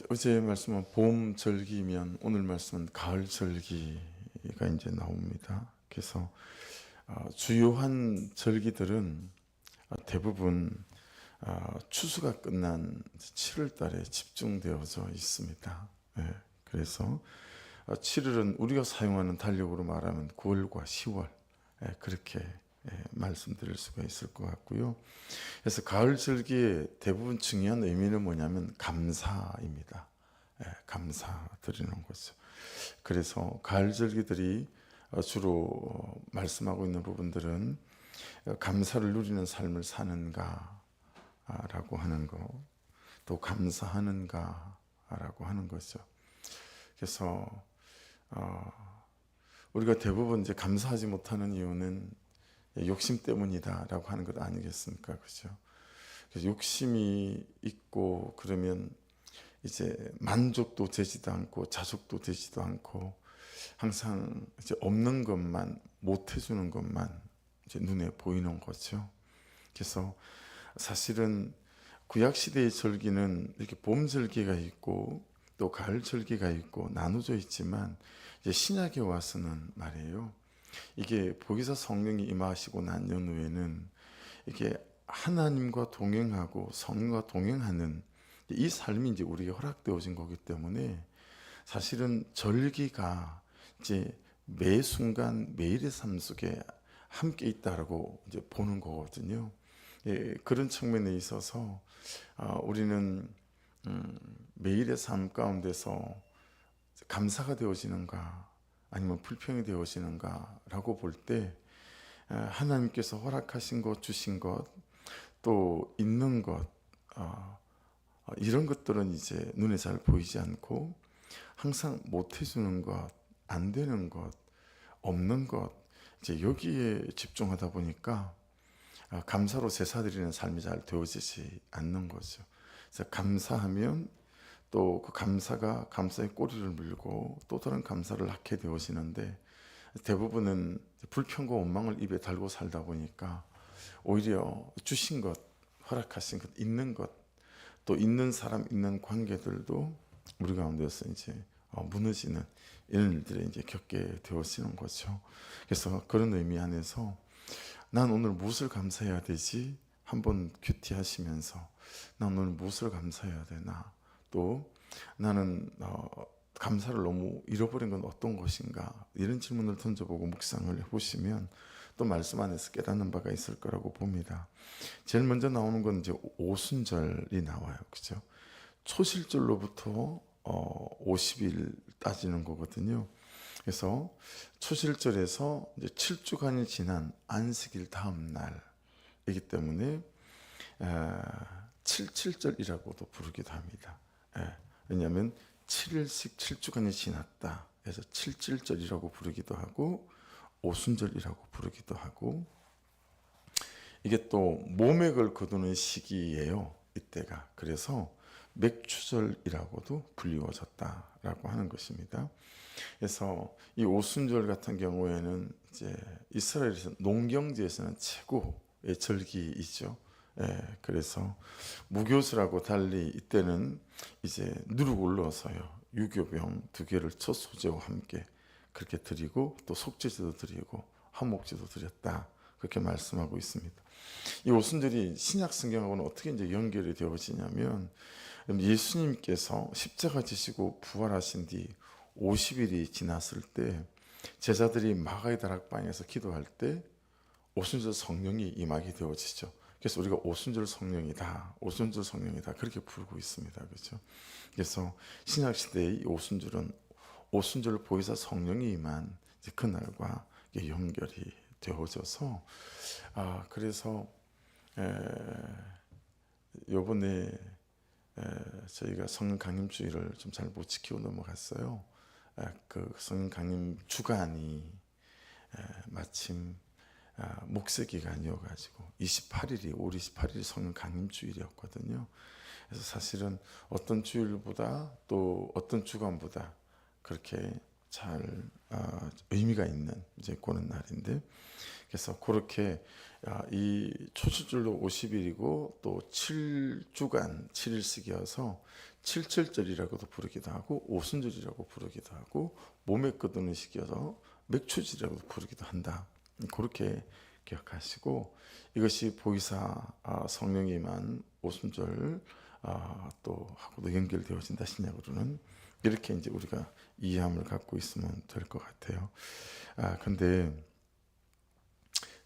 어제 말씀은 봄 절기면 오늘 말씀은 가을 절기가 이제 나옵니다. 그래서 주요한 절기들은 대부분 추수가 끝난 7월 달에 집중되어져 있습니다. 예, 그래서 7월은 우리가 사용하는 달력으로 말하면 9월과 10월 그렇게 말씀드릴 수가 있을 것 같고요. 그래서 가을 절기의 대부분 중요한 의미는 뭐냐면 감사입니다. 감사드리는 거죠. 그래서 가을 절기들이 주로 말씀하고 있는 부분들은 감사를 누리는 삶을 사는가라고 하는 거, 또 감사하는가라고 하는 거죠. 그래서 우리가 대부분 이제 감사하지 못하는 이유는 욕심 때문이다라고 하는 것 아니겠습니까? 그죠? 그래서 욕심이 있고 그러면 이제 만족도 되지도 않고 자족도 되지도 않고 항상 이제 없는 것만 못 해주는 것만 이제 눈에 보이는 거죠. 그래서 사실은 구약 시대의 절기는 이렇게 봄 절기가 있고 또 가을 절기가 있고 나누어져 있지만 이제 신약에 와서는 말이에요. 이게 보혜사 성령이 임하시고 난 연후에는 이게 하나님과 동행하고 성령과 동행하는 이 삶이 이제 우리에게 허락되어진 거기 때문에 사실은 절기가 이제 매 순간 매일의 삶 속에 함께 있다라고 이제 보는 거거든요. 예, 그런 측면에 있어서 우리는 매일의 삶 가운데서 감사가 되어지는가 아니면 불평이 되어지는가라고 볼 때 하나님께서 허락하신 것, 주신 것, 또 있는 것 이런 것들은 이제 눈에 잘 보이지 않고 항상 못 해주는 것, 안 되는 것, 없는 것 이제 여기에 집중하다 보니까 감사로 제사드리는 삶이 잘 되어지지 않는 거죠. 그래서 감사하면 또 그 감사가 감사의 꼬리를 물고 또 다른 감사를 낳게 되어지는데 대부분은 불평과 원망을 입에 달고 살다 보니까 오히려 주신 것, 허락하신 것, 있는 것, 또 있는 사람, 있는 관계들도 우리 가운데서 이제 무너지는 이런 일들을 이제 겪게 되어지는 거죠. 그래서 그런 의미 안에서 난 오늘 무엇을 감사해야 되지? 한번 큐티하시면서 난 오늘 무엇을 감사해야 되나? 또 나는 감사를 너무 잃어버린 건 어떤 것인가? 이런 질문을 던져보고 묵상을 해보시면 또 말씀 안에서 깨닫는 바가 있을 거라고 봅니다. 제일 먼저 나오는 건 이제 오순절이 나와요. 그죠? 초실절로부터 50일 따지는 거거든요. 그래서 초실절에서 이제 7주간이 지난 안식일 다음 날이기 때문에 77절이라고도 부르기도 합니다. 왜냐하면 7일씩 7주간이 지났다. 그래서 77절이라고 부르기도 하고 오순절이라고 부르기도 하고 이게 또 모맥을 거두는 시기예요. 이때가. 그래서 맥추절이라고도 불리워졌다라고 하는 것입니다. 그래서 이 오순절 같은 경우에는 이제 이스라엘에서 농경지에서는 최고의 절기이죠. 그래서 무교수라고 달리 이때는 이제 누룩을 넣어서요. 유교병 2개를 첫 소재와 함께 그렇게 드리고 또 속죄제도 드리고 화목제도 드렸다. 그렇게 말씀하고 있습니다. 이 오순절이 신약 성경하고는 어떻게 이제 연결이 되어지냐면 예수님께서 십자가 지시고 부활하신 뒤 50일이 지났을 때 제자들이 마가의 다락방에서 기도할 때 오순절 성령이 임하게 되어지죠. 그래서 우리가 오순절 성령이다, 오순절 성령이다 그렇게 부르고 있습니다. 그렇죠? 그래서 신약 시대의 오순절은 오순절 보혜사 성령이 임한 그날과 연결이 되어져서 그래서 요번에 저희가 성령 강림주의를 좀 잘 못 지키고 넘어갔어요. 그 성령 강림 주간이 마침 목세 기간이어가지고 28일이 5월 28일이 성령 강림주일이었거든요. 그래서 사실은 어떤 주일보다 또 어떤 주간보다 그렇게 잘 의미가 있는 이제 그런 날인데, 그래서 그렇게 이 초실절도 50일이고 또 7주간 7일씩이어서 칠칠절이라고도 부르기도 하고 오순절이라고 부르기도 하고 몸에 거두는 시기여서 맥추절이라고 부르기도 한다. 그렇게 기억하시고, 이것이 보이사 성령이 임한 오순절 또 하고도 연결되어진다 신약으로는, 이렇게 이제 우리가 이해함을 갖고 있으면 될 것 같아요. 근데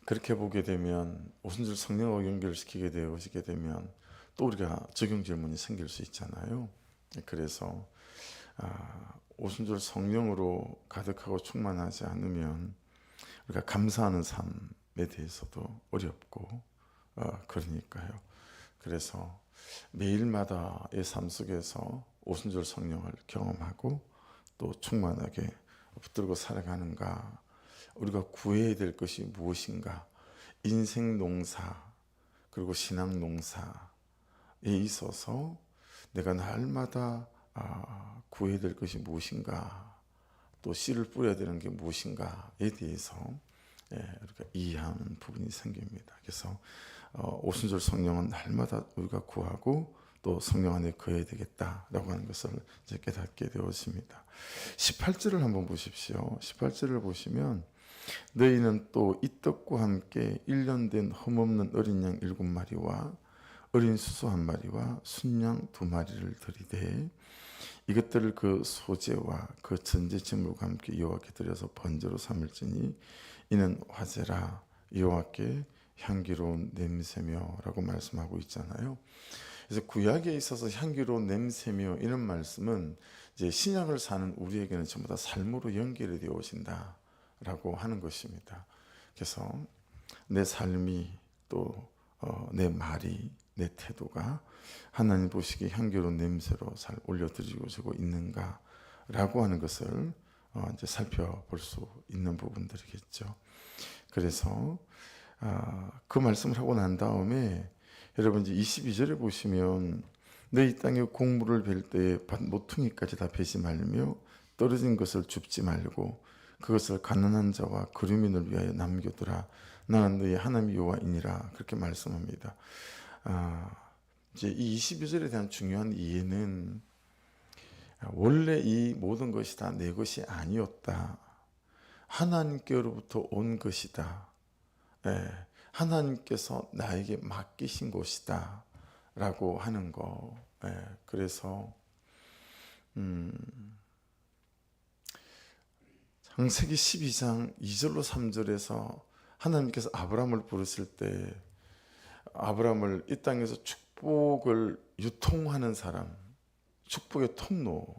그렇게 보게 되면 오순절 성령하고 연결시키게 되어지게 되면 또 우리가 적용 질문이 생길 수 있잖아요. 그래서 오순절 성령으로 가득하고 충만하지 않으면 우리가 감사하는 삶에 대해서도 어렵고 그러니까요. 그래서 매일마다의 삶 속에서 오순절 성령을 경험하고 또 충만하게 붙들고 살아가는가, 우리가 구해야 될 것이 무엇인가, 인생 농사 그리고 신앙 농사에 있어서 내가 날마다 구해야 될 것이 무엇인가, 또 씨를 뿌려야 되는 게 무엇인가에 대해서 우리가 이해하는 부분이 생깁니다. 그래서 오순절 성령은 날마다 우리가 구하고 또 성령 안에 거해야 되겠다라고 하는 것을 이제 깨닫게 되었습니다. 18절을 한번 보십시오. 18절을 보시면 너희는 또 이 떡과 함께 1년 된 흠없는 어린 양 7마리와 어린 수소 1마리와 순양 2마리를 드리되 이것들을 그 소제와 그 전제 제물과 함께 여호와께 드려서 번제로 삼을지니 이는 화제라 여호와께 향기로운 냄새며라고 말씀하고 있잖아요. 그래서 구약에 있어서 향기로운 냄새며 이런 말씀은 이제 신약을 사는 우리에게는 전부 다 삶으로 연결이 되어 오신다라고 하는 것입니다. 그래서 내 삶이 또 내 말이 내 태도가 하나님 보시기에 향기로운 냄새로 잘 올려드리고 있는가라고 하는 것을 이제 살펴볼 수 있는 부분들이겠죠. 그래서 그 말씀을 하고 난 다음에 여러분 이제 22절에 보시면 너희 땅에 곡물을 벨 때에 밭 모퉁이까지 다 베지 말며 떨어진 것을 줍지 말고 그것을 가난한 자와 거류민을 위하여 남겨두라. 나는 너희 하나님 여호와이니라. 그렇게 말씀합니다. 이제 이 22절에 대한 중요한 이해는 원래 이 모든 것이 다 내 것이 아니었다. 하나님께로부터 온 것이다. 하나님께서 나에게 맡기신 것이다 라고 하는 거. 그래서 창세기 12장 2절로 3절에서 하나님께서 아브라함을 부르실 때 아브라함을 이 땅에서 축복을 유통하는 사람, 축복의 통로로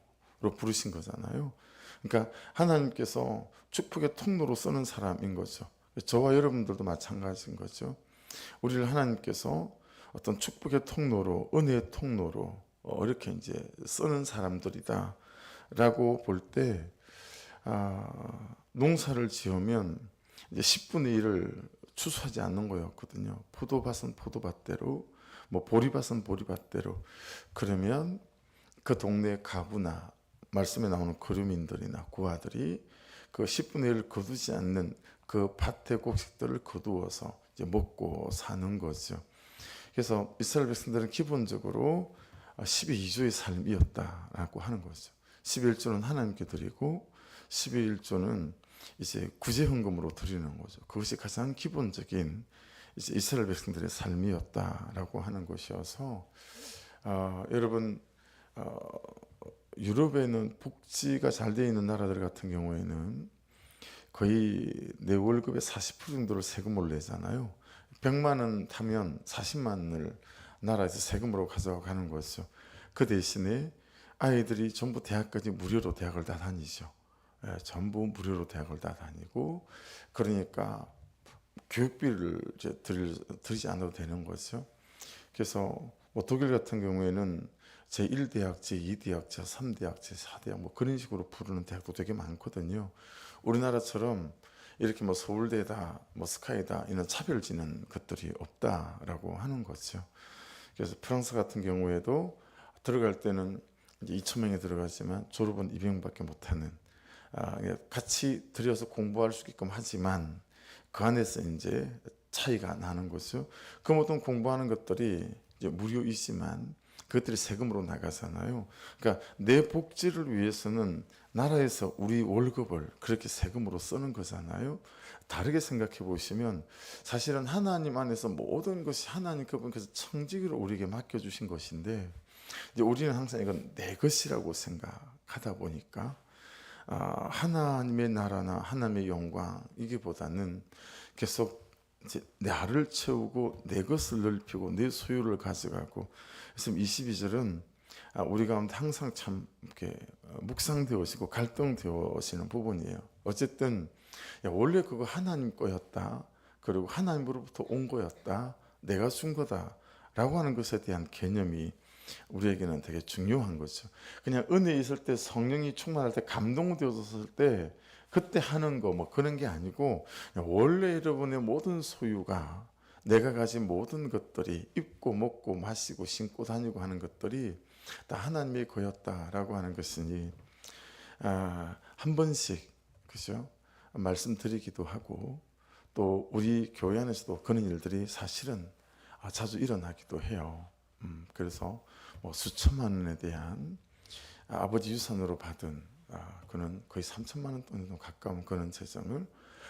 부르신 거잖아요. 그러니까 하나님께서 축복의 통로로 쓰는 사람인 거죠. 저와 여러분들도 마찬가지인 거죠. 우리를 하나님께서 어떤 축복의 통로로, 은혜의 통로로 이렇게 이제 쓰는 사람들이다라고 볼 때, 농사를 지으면 이제 10분의 1을 추수하지 않는 거였거든요. 포도밭은 포도밭대로, 뭐 보리밭은 보리밭대로. 그러면 그 동네 가부나 말씀에 나오는 거류민들이나 구하들이 그 10분의 1을 거두지 않는 그 밭의 곡식들을 거두어서 이제 먹고 사는 거죠. 그래서 이스라엘 백성들은 기본적으로 12조의 삶이었다라고 하는 거죠. 11조는 하나님께 드리고 11조는 이제 구제헌금으로 드리는 거죠. 그것이 가장 기본적인 이제 이스라엘 백성들의 삶이었다라고 하는 것이어서 여러분 유럽에는 복지가 잘 되어 있는 나라들 같은 경우에는 거의 내 월급의 40% 정도를 세금으로 내잖아요. 100만 원 타면 40만 원을 나라에서 세금으로 가져가는 거죠. 그 대신에 아이들이 전부 대학까지 무료로 대학을 다 다니죠. 전부 무료로 대학을 다 다니고, 그러니까 교육비를 이제 드리지 않아도 되는 거죠. 그래서 뭐 독일 같은 경우에는 제1대학, 제2대학, 제3대학, 제4대학 뭐 그런 식으로 부르는 대학도 되게 많거든요. 우리나라처럼 이렇게 뭐 서울대다, 뭐 스카이다 이런 차별 지는 것들이 없다라고 하는 거죠. 그래서 프랑스 같은 경우에도 들어갈 때는 이제 2,000명이 들어가지만 졸업은 200명밖에 못하는 같이 들여서 공부할 수 있게끔 하지만 그 안에서 이제 차이가 나는 거죠. 그 모든 공부하는 것들이 이제 무료이지만 그것들이 세금으로 나가잖아요. 그러니까 내 복지를 위해서는 나라에서 우리 월급을 그렇게 세금으로 쓰는 거잖아요. 다르게 생각해 보시면 사실은 하나님 안에서 모든 것이 하나님 그분께서 청지기로 우리에게 맡겨주신 것인데 이제 우리는 항상 이건 내 것이라고 생각하다 보니까 하나님의 나라나 하나님의 영광 이게보다는 계속 이제 나를 채우고 내 것을 넓히고 내 소유를 가져가고 그래서 22절은 우리 가운데 항상 참 이렇게 묵상되어지고 갈등되어지는 부분이에요. 어쨌든 원래 그거 하나님 거였다. 그리고 하나님으로부터 온 거였다. 내가 준 거다라고 하는 것에 대한 개념이 우리에게는 되게 중요한 거죠. 그냥 은혜 있을 때 성령이 충만할 때 감동되었을 때 그때 하는 거 뭐 그런 게 아니고 원래 여러분의 모든 소유가 내가 가진 모든 것들이 입고 먹고 마시고 신고 다니고 하는 것들이 다 하나님의 거였다라고 하는 것이니 한 번씩 그죠 말씀드리기도 하고 또 우리 교회 안에서도 그런 일들이 사실은 자주 일어나기도 해요. 그래서 뭐 수천만 원에 대한 아버지 유산으로 받은 그는 거의 3천만 원 돈에 가까운 그런 재정을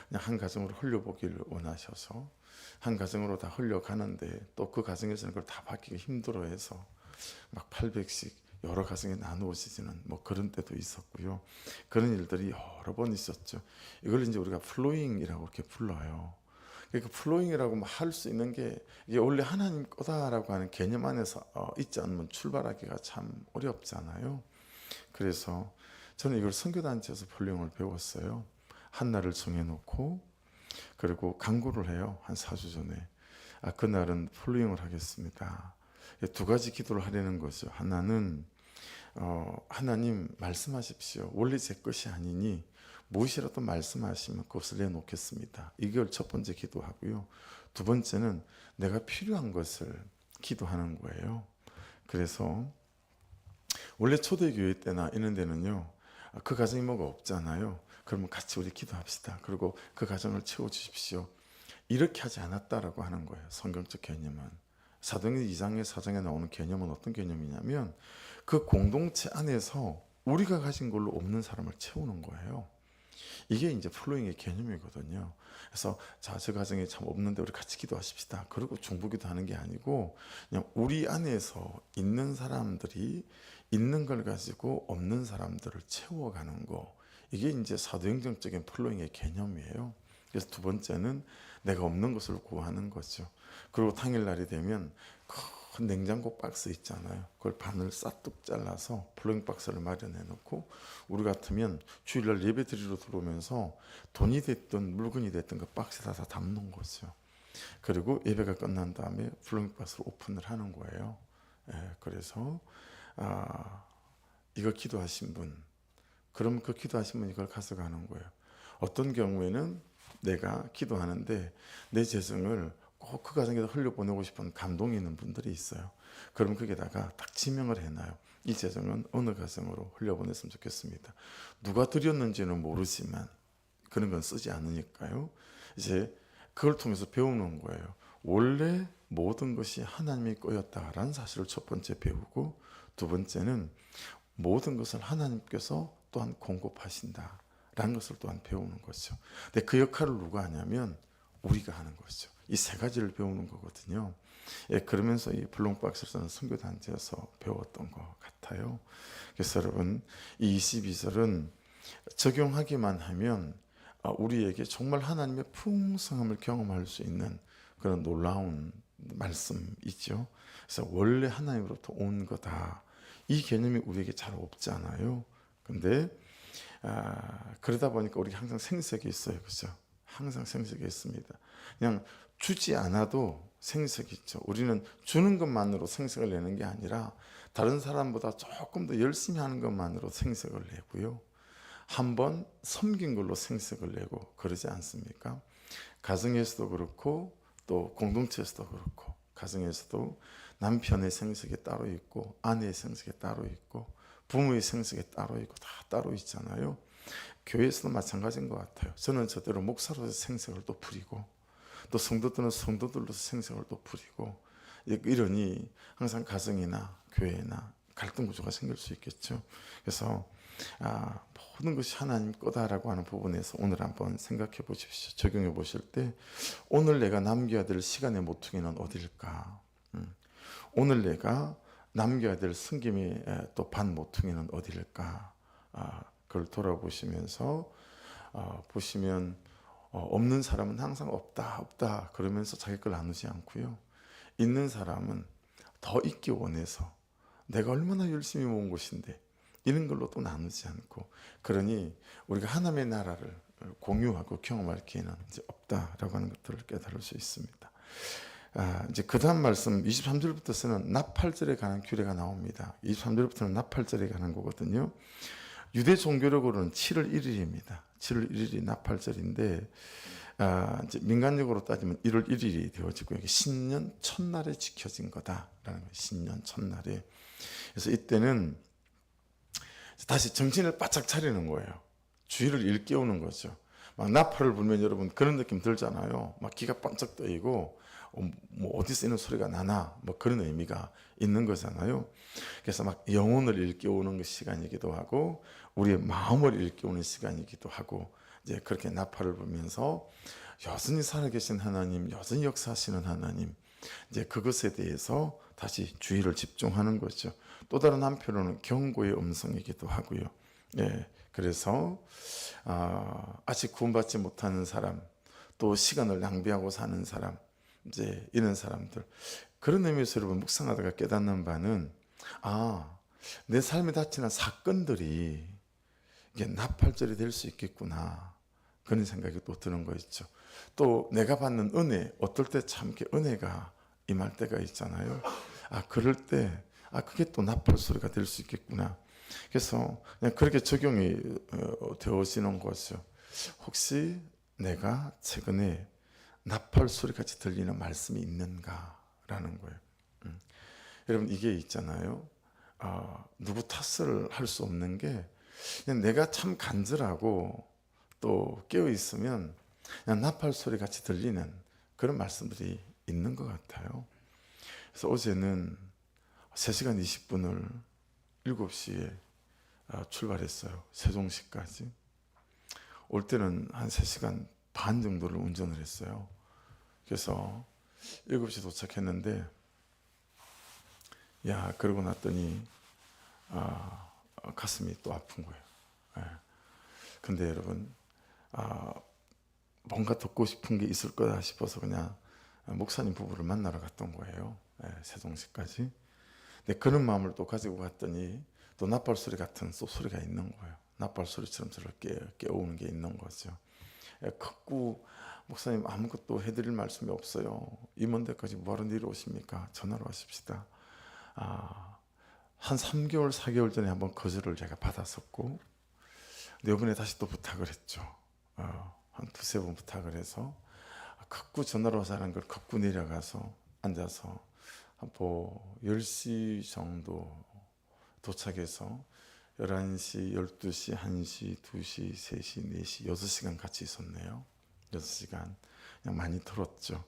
그냥 한 가정으로 흘려보기를 원하셔서 한 가정으로 다 흘려가는데 또 그 가정에서는 그걸 다 받기가 힘들어해서 막 800씩 여러 가정에 나누어지는 뭐 그런 때도 있었고요. 그런 일들이 여러 번 있었죠. 이걸 이제 우리가 플로잉이라고 이렇게 불러요. 그 플로잉이라고 할 수 있는 게 이게 원래 하나님 거다라고 하는 개념 안에서 있지 않으면 출발하기가 참 어렵잖아요. 그래서 저는 이걸 선교단체에서 플로잉을 배웠어요. 한 날을 정해놓고 그리고 강구를 해요. 한 4주 전에 그날은 플로잉을 하겠습니다. 두 가지 기도를 하려는 거죠. 하나는 하나님 말씀하십시오. 원래 제 것이 아니니 무엇이라도 말씀하시면 그것을 내놓겠습니다. 이걸 첫 번째 기도하고요. 두 번째는 내가 필요한 것을 기도하는 거예요. 그래서 원래 초대교회 때나 이런 데는요. 그 가정이 뭐가 없잖아요. 그러면 같이 우리 기도합시다. 그리고 그 가정을 채워주십시오. 이렇게 하지 않았다라고 하는 거예요. 성경적 개념은. 사도행전 2장의 4장에 나오는 개념은 어떤 개념이냐면 그 공동체 안에서 우리가 가진 걸로 없는 사람을 채우는 거예요. 이게 이제 플로잉의 개념이거든요. 그래서 자, 저 가정에 참 없는데 우리 같이 기도하십시다. 그리고 중보기도 하는 게 아니고 그냥 우리 안에서 있는 사람들이 있는 걸 가지고 없는 사람들을 채워가는 거. 이게 이제 사도행전적인 플로잉의 개념이에요. 그래서 두 번째는 내가 없는 것을 구하는 거죠. 그리고 당일날이 되면 큰 냉장고 박스 있잖아요. 그걸 반을 싹둑 잘라서 플로잉 박스를 마련해 놓고 우리 같으면 주일날 예배 드리러 들어오면서 돈이 됐든 물건이 됐든 그 박스에다 다 담는 거죠. 그리고 예배가 끝난 다음에 플로잉 박스를 오픈을 하는 거예요. 그래서 이거 기도하신 분, 그럼 그 기도하신 분이 이걸 가져가는 거예요. 어떤 경우에는 내가 기도하는데 내 재정을 꼭 그 가정에다 흘려보내고 싶은 감동이 있는 분들이 있어요. 그럼 거기다가 딱 지명을 해놔요. 이 재정은 어느 가정으로 흘려보냈으면 좋겠습니다. 누가 드렸는지는 모르지만 그런 건 쓰지 않으니까요. 이제 그걸 통해서 배우는 거예요. 원래 모든 것이 하나님의 거였다라는 사실을 첫 번째 배우고 두 번째는 모든 것을 하나님께서 또한 공급하신다라는 것을 또한 배우는 거죠. 근데 그 역할을 누가 하냐면 우리가 하는 거죠. 이 세 가지를 배우는 거거든요. 그러면서 이 블록박스에서는 선교단체에서 배웠던 것 같아요. 그래서 여러분 이 22절은 적용하기만 하면 우리에게 정말 하나님의 풍성함을 경험할 수 있는 그런 놀라운 말씀이죠. 그래서 원래 하나님으로부터 온 거다. 이 개념이 우리에게 잘 없잖아요. 근데 그러다 보니까 우리 항상 생색이 있어요. 그죠? 항상 생색이 있습니다. 그냥 주지 않아도 생색이 있죠. 우리는 주는 것만으로 생색을 내는 게 아니라 다른 사람보다 조금 더 열심히 하는 것만으로 생색을 내고요. 한번 섬긴 걸로 생색을 내고 그러지 않습니까? 가정에서도 그렇고 또 공동체에서도 그렇고 가정에서도 남편의 생색이 따로 있고 아내의 생색이 따로 있고 부모의 생색이 따로 있고 다 따로 있잖아요. 교회에서도 마찬가지인 것 같아요. 저는 저대로 목사로서 생색을 또 부리고 또 성도들은 성도들로서 생색을 또 부리고 이러니 항상 가정이나 교회나 갈등 구조가 생길 수 있겠죠. 그래서 모든 것이 하나님 거다라고 하는 부분에서 오늘 한번 생각해 보십시오. 적용해 보실 때 오늘 내가 남겨야 될 시간의 모퉁이는 어딜까? 오늘 내가 남겨야 될 섬김의 또 반 모퉁이는 어딜까? 그걸 돌아보시면서 보시면 없는 사람은 항상 없다 없다 그러면서 자기 걸 나누지 않고요. 있는 사람은 더 있기 원해서 내가 얼마나 열심히 모은 것인데 이런 걸로 또 나누지 않고, 그러니 우리가 하나님의 나라를 공유하고 경험할 기회는 이제 없다라고 하는 것들을 깨달을 수 있습니다. 이제 그 다음 말씀 23절부터서는 나팔절에 관한 규례가 나옵니다. 23절부터는 나팔절에 관한 거거든요. 유대 종교력으로는 7월 1일입니다. 7월 1일이 나팔절인데 이제 민간적으로 따지면 1월 1일이 되어지고 이게 신년 첫날에 지켜진 거다라는 거예요. 신년 첫날에. 그래서 이때는 다시 정신을 바짝 차리는 거예요. 주의를 일깨우는 거죠. 막 나팔을 불면 여러분 그런 느낌 들잖아요. 막 기가 번쩍 뜨이고 뭐 어디서 이런 소리가 나나 뭐 그런 의미가 있는 거잖아요. 그래서 막 영혼을 일깨우는 시간이기도 하고 우리의 마음을 일깨우는 시간이기도 하고 이제 그렇게 나팔을 불면서 여전히 살아계신 하나님, 여전히 역사하시는 하나님, 이제 그것에 대해서 다시 주의를 집중하는 거죠. 또 다른 한편으로는 경고의 음성이기도 하고요. 그래서 아직 구원받지 못하는 사람, 또 시간을 낭비하고 사는 사람, 이제 이런 사람들, 그런 의미에서 여러분 묵상하다가 깨닫는 바는 내 삶에 닥치는 사건들이 이게 나팔절이 될 수 있겠구나, 그런 생각이 또 드는 거 있죠. 또 내가 받는 은혜, 어떨 때 참 이렇게 은혜가 임할 때가 있잖아요. 그럴 때 그게 또 나팔 소리가 될 수 있겠구나. 그래서 그냥 그렇게 적용이 되어지는 거죠. 혹시 내가 최근에 나팔 소리 같이 들리는 말씀이 있는가라는 거예요. 여러분 이게 있잖아요. 누구 탓을 할 수 없는 게 그냥 내가 참 간절하고 또 깨어 있으면 그냥 나팔 소리 같이 들리는 그런 말씀들이 있는 것 같아요. 그래서 어제는 3시간 20분을 7시에 출발했어요. 세종시까지. 올 때는 한 3시간 반 정도를 운전을 했어요. 그래서 7시 도착했는데 그러고 났더니 가슴이 또 아픈 거예요. 근데 여러분 뭔가 듣고 싶은 게 있을 거다 싶어서 그냥 목사님 부부를 만나러 갔던 거예요. 세종시까지. 근데 그런 마음을 또 가지고 갔더니 또 나팔 소리 같은 또 소리가 있는 거예요. 나팔 소리처럼 저를 깨우는 게 있는 거죠. 컸고 목사님 아무것도 해드릴 말씀이 없어요. 이먼 데까지 뭐하러 내려오십니까? 전화로 하십시다. 한 3개월 4개월 전에 한번 거절을 제가 받았었고, 근데 이번에 다시 또 부탁을 했죠. 한 2-3번 부탁을 해서 걷고 전화로 하자는 걸 걷고 내려가서 앉아서 한 10시 정도 도착해서 11시, 12시, 1시, 2시, 3시, 4시, 6시간 같이 있었네요. 6시간 그냥 많이 들었죠.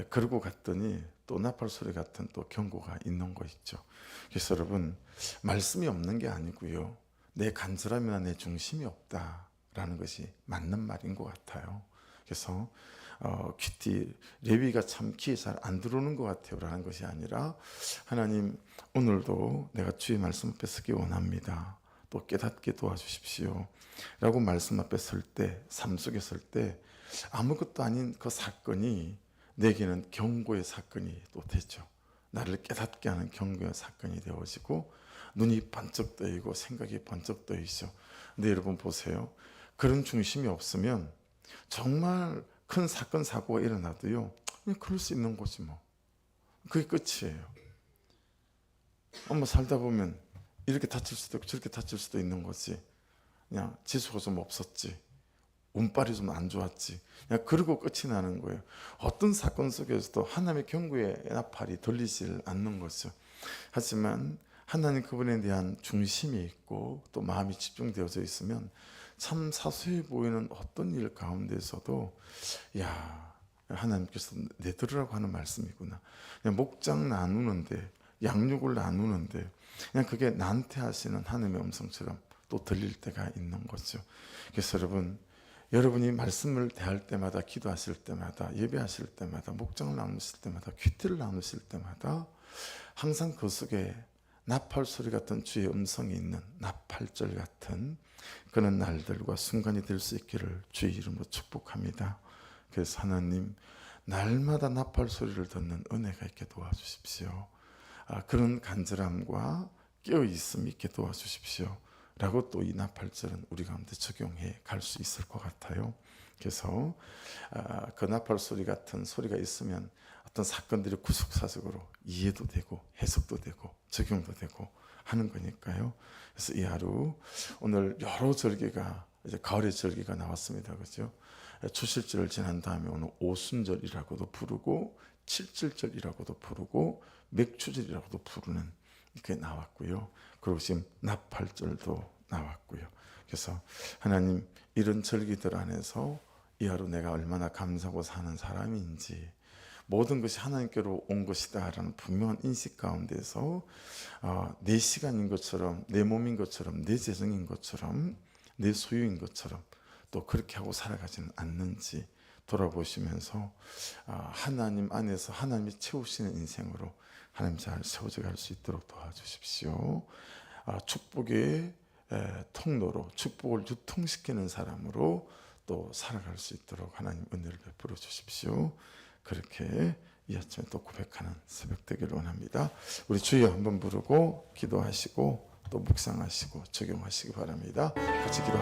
그러고 갔더니 또 나팔 소리 같은 또 경고가 있는 거 있죠. 그래서 여러분 말씀이 없는 게 아니고요, 내 간절함이나 내 중심이 없다라는 것이 맞는 말인 것 같아요. 그래서 큐티 레위가 참 귀에 잘 안 들어오는 것 같아요 라는 것이 아니라, 하나님 오늘도 내가 주의 말씀 앞에 서기 원합니다, 또 깨닫게 도와주십시오 라고 말씀 앞에 설 때, 삶 속에 설 때 아무것도 아닌 그 사건이 내게는 경고의 사건이 또 되죠. 나를 깨닫게 하는 경고의 사건이 되어지고 눈이 번쩍 뜨이고 생각이 번쩍 뜨이죠. 근데 여러분 보세요. 그런 중심이 없으면 정말 큰 사건 사고가 일어나도요, 그냥 그럴 수 있는 거지 뭐. 그게 끝이에요. 살다 보면 이렇게 다칠 수도 있고 저렇게 다칠 수도 있는 거지. 그냥 지수가 좀 없었지, 운빨이 좀 안 좋았지, 그냥 그러고 끝이 나는 거예요. 어떤 사건 속에서도 하나님의 경고의 나팔이 들리질 않는 거죠. 하지만 하나님 그분에 대한 중심이 있고 또 마음이 집중되어져 있으면 참 사소해 보이는 어떤 일 가운데서도 야, 하나님께서 내들으라고 하는 말씀이구나. 그냥 목장 나누는데, 양육을 나누는데 그냥 그게 나한테 하시는 하나님의 음성처럼 또 들릴 때가 있는 거죠. 그래서 여러분이 말씀을 대할 때마다, 기도하실 때마다, 예배하실 때마다, 목장을 나누실 때마다, 큐티를 나누실 때마다 항상 그 속에 나팔 소리 같은 주의 음성이 있는 나팔절 같은 그런 날들과 순간이 될 수 있기를 주의 이름으로 축복합니다. 그래서 하나님, 날마다 나팔 소리를 듣는 은혜가 있게 도와주십시오. 그런 간절함과 깨어있음이 있게 도와주십시오. 라고 또 이 나팔절은 우리 가운데 적용해 갈 수 있을 것 같아요. 그래서 그 나팔 소리 같은 소리가 있으면 어떤 사건들이 구속사적으로 이해도 되고 해석도 되고 적용도 되고 하는 거니까요. 그래서 이 하루 오늘 여러 절기가 이제 가을의 절기가 나왔습니다. 그렇죠? 추실절을 지난 다음에 오늘 오순절이라고도 부르고 칠칠절이라고도 부르고 맥추절이라고도 부르는 게 나왔고요. 그리고 지금 나팔절도 나왔고요. 그래서 하나님, 이런 절기들 안에서 이 하루 내가 얼마나 감사하고 사는 사람인지, 모든 것이 하나님께로 온 것이다 라는 분명한 인식 가운데서 내 시간인 것처럼, 내 몸인 것처럼, 내 재정인 것처럼, 내 소유인 것처럼 또 그렇게 하고 살아가지는 않는지 돌아보시면서 하나님 안에서 하나님이 채우시는 인생으로 하나님 잘 세워져 갈 수 있도록 도와주십시오. 축복의 통로로, 축복을 유통시키는 사람으로 또 살아갈 수 있도록 하나님 은혜를 베풀어 주십시오. 그렇게 이 아침에 또 고백하는 새벽 되기를 원합니다. 우리 주여 한번 부르고 기도하시고 또 묵상하시고 적용하시기 바랍니다. 같이 기도하겠습니다.